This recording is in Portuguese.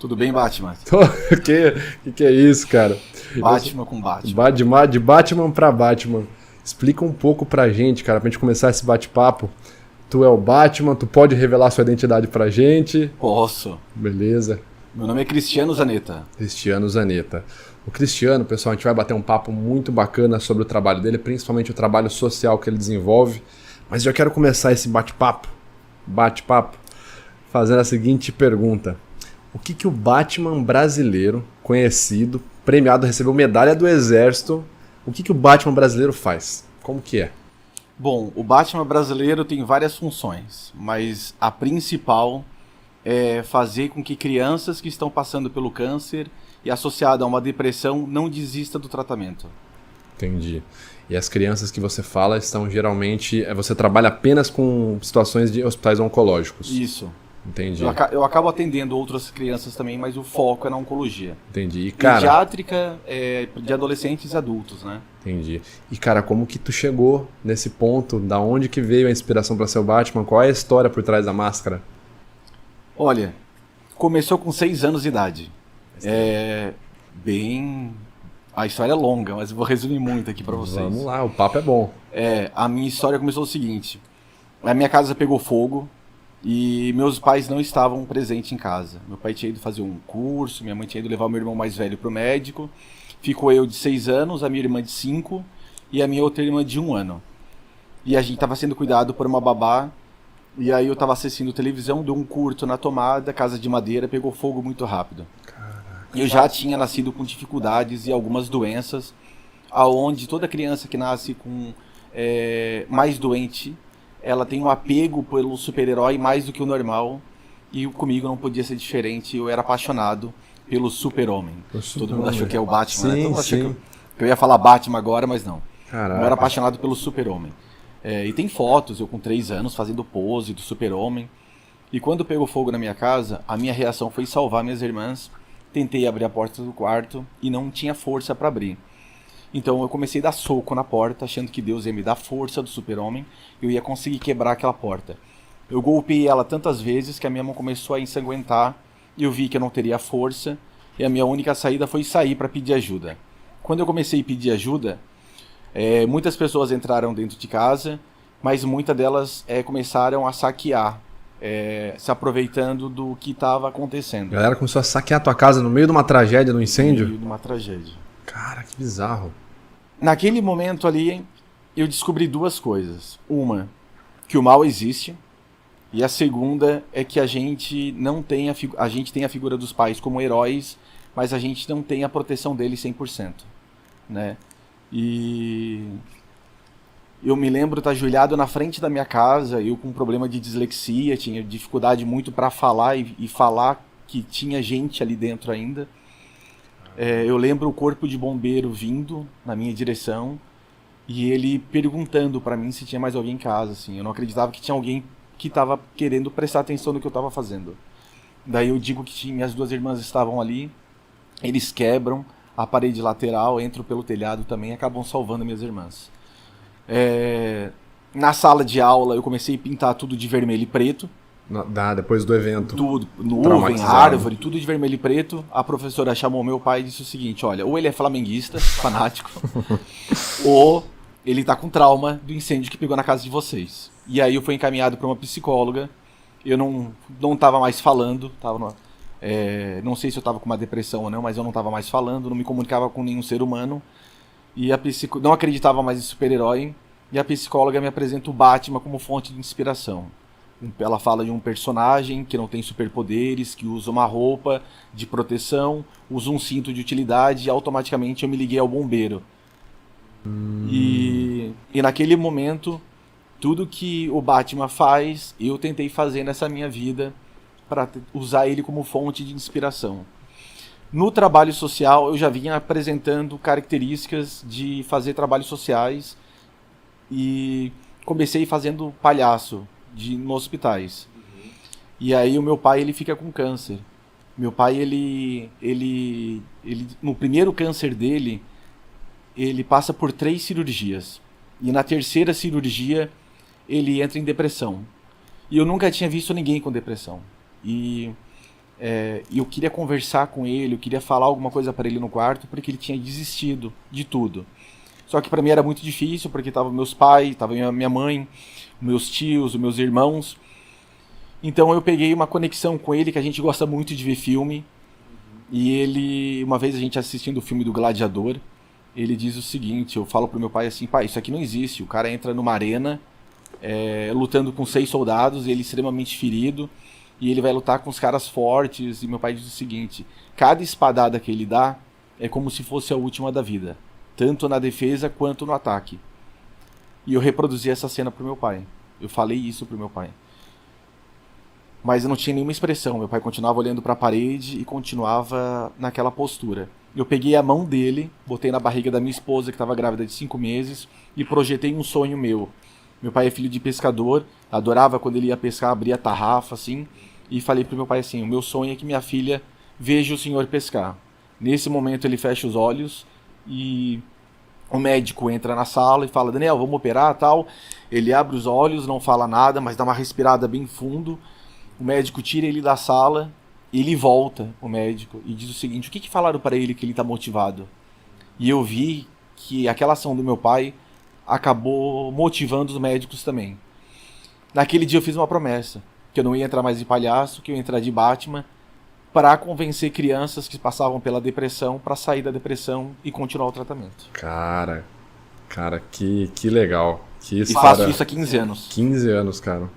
Tudo bem, Batman? Que é isso, cara? Batman com Batman. De Batman pra Batman. Explica um pouco pra gente, cara, pra gente começar esse bate-papo. Tu é o Batman, tu pode revelar sua identidade pra gente? Posso. Beleza. Meu nome é Cristiano Zanetta. Cristiano Zanetta. O Cristiano, pessoal, a gente vai bater um papo muito bacana sobre o trabalho dele, principalmente o trabalho social que ele desenvolve. Mas eu quero começar esse bate-papo fazendo a seguinte pergunta. O que o Batman brasileiro, conhecido, premiado, recebeu medalha do Exército, o que o Batman brasileiro faz? Como que é? Bom, o Batman brasileiro tem várias funções, mas a principal é fazer com que crianças que estão passando pelo câncer e associada a uma depressão não desista do tratamento. Entendi. E as crianças que você fala estão geralmente... Você trabalha apenas com situações de hospitais oncológicos? Isso. Entendi. Eu acabo atendendo outras crianças também, mas o foco é na oncologia. Entendi. E, cara, pediátrica de adolescentes e adultos, né? Entendi. E, cara, como que tu chegou nesse ponto? Da onde que veio a inspiração para ser o Batman? Qual é a história por trás da máscara? Olha, começou com 6 anos de idade. A história é longa, mas eu vou resumir muito aqui para vocês. Vamos lá, o papo é bom. A minha história começou o seguinte. A minha casa pegou fogo e meus pais não estavam presentes em casa. Meu pai tinha ido fazer um curso, minha mãe tinha ido levar o meu irmão mais velho pro médico. Ficou eu de 6 anos, a minha irmã de 5 e a minha outra irmã de 1 ano. E a gente estava sendo cuidado por uma babá. E aí eu estava assistindo televisão, deu um curto na tomada, casa de madeira, pegou fogo muito rápido. Eu já tinha nascido com dificuldades e algumas doenças, aonde toda criança que nasce com mais doente, ela tem um apego pelo super-herói mais do que o normal, e comigo não podia ser diferente, eu era apaixonado pelo super-homem. Todo mundo achou que é o Batman, né? Todo mundo achou que eu ia falar Batman agora, mas não. Caraca. Eu era apaixonado pelo super-homem. E tem fotos, eu com 3 anos fazendo pose do super-homem. E quando pegou fogo na minha casa, a minha reação foi salvar minhas irmãs. Tentei abrir a porta do quarto e não tinha força para abrir. Então eu comecei a dar soco na porta, achando que Deus ia me dar força do super-homem e eu ia conseguir quebrar aquela porta. Eu golpeei ela tantas vezes que a minha mão começou a ensanguentar e eu vi que eu não teria força e a minha única saída foi sair para pedir ajuda. Quando eu comecei a pedir ajuda, muitas pessoas entraram dentro de casa, mas muitas delas começaram a saquear, se aproveitando do que estava acontecendo. A galera começou a saquear a tua casa no meio de uma tragédia, no incêndio? No meio de uma tragédia. Cara, que bizarro. Naquele momento ali, eu descobri 2 coisas. Uma, que o mal existe. E a segunda é que a gente não tem a gente tem a figura dos pais como heróis, mas a gente não tem a proteção deles 100%, né? E eu me lembro de estar ajoelhado na frente da minha casa, eu com problema de dislexia, tinha dificuldade muito para falar e falar que tinha gente ali dentro ainda. Eu lembro o corpo de bombeiro vindo na minha direção e ele perguntando para mim se tinha mais alguém em casa. Assim. Eu não acreditava que tinha alguém que estava querendo prestar atenção no que eu estava fazendo. Daí eu digo que minhas 2 irmãs estavam ali, eles quebram a parede lateral, entram pelo telhado também e acabam salvando minhas irmãs. Na sala de aula eu comecei a pintar tudo de vermelho e preto. Depois do evento. Tudo, nuvem, árvore, tudo de vermelho e preto. A professora chamou meu pai e disse o seguinte: olha, ou ele é flamenguista, fanático, ou ele tá com trauma do incêndio que pegou na casa de vocês. E aí eu fui encaminhado para uma psicóloga. Eu não tava mais falando, não sei se eu tava com uma depressão ou não, mas eu não tava mais falando, não me comunicava com nenhum ser humano. E não acreditava mais em super-herói. E a psicóloga me apresenta o Batman como fonte de inspiração. Ela fala de um personagem que não tem superpoderes, que usa uma roupa de proteção, usa um cinto de utilidade e automaticamente eu me liguei ao bombeiro. E naquele momento, tudo que o Batman faz, eu tentei fazer nessa minha vida para usar ele como fonte de inspiração. No trabalho social, eu já vinha apresentando características de fazer trabalhos sociais e comecei fazendo palhaço nos hospitais. E aí o meu pai, ele fica com câncer. Meu pai, ele no primeiro câncer dele, ele passa por 3 cirurgias. E na terceira cirurgia, ele entra em depressão. E eu nunca tinha visto ninguém com depressão. E E eu queria conversar com ele, eu queria falar alguma coisa para ele no quarto, porque ele tinha desistido de tudo. Só que para mim era muito difícil, porque tava meus pais, tava minha mãe, meus tios, meus irmãos. Então eu peguei uma conexão com ele, que a gente gosta muito de ver filme. E ele, uma vez a gente assistindo o filme do Gladiador, ele diz o seguinte, eu falo pro meu pai assim, pai, isso aqui não existe. O cara entra numa arena, lutando com 6 soldados, ele extremamente ferido, e ele vai lutar com os caras fortes. E meu pai diz o seguinte, cada espadada que ele dá é como se fosse a última da vida, tanto na defesa quanto no ataque. E eu reproduzi essa cena pro meu pai, eu falei isso pro meu pai. Mas eu não tinha nenhuma expressão, meu pai continuava olhando para a parede e continuava naquela postura. Eu peguei a mão dele, botei na barriga da minha esposa, que estava grávida de 5 meses, e projetei um sonho meu. Meu pai é filho de pescador, adorava quando ele ia pescar, abria a tarrafa, assim, e falei pro meu pai assim, o meu sonho é que minha filha veja o senhor pescar. Nesse momento ele fecha os olhos e o médico entra na sala e fala, Daniel, vamos operar, tal. Ele abre os olhos, não fala nada, mas dá uma respirada bem fundo. O médico tira ele da sala, ele volta, o médico, e diz o seguinte, o que falaram para ele que ele está motivado? E eu vi que aquela ação do meu pai acabou motivando os médicos também. Naquele dia eu fiz uma promessa, que eu não ia entrar mais de palhaço, que eu ia entrar de Batman, para convencer crianças que passavam pela depressão, para sair da depressão e continuar o tratamento. Cara, que legal. Que e história. faço isso há 15 anos. 15 anos, cara.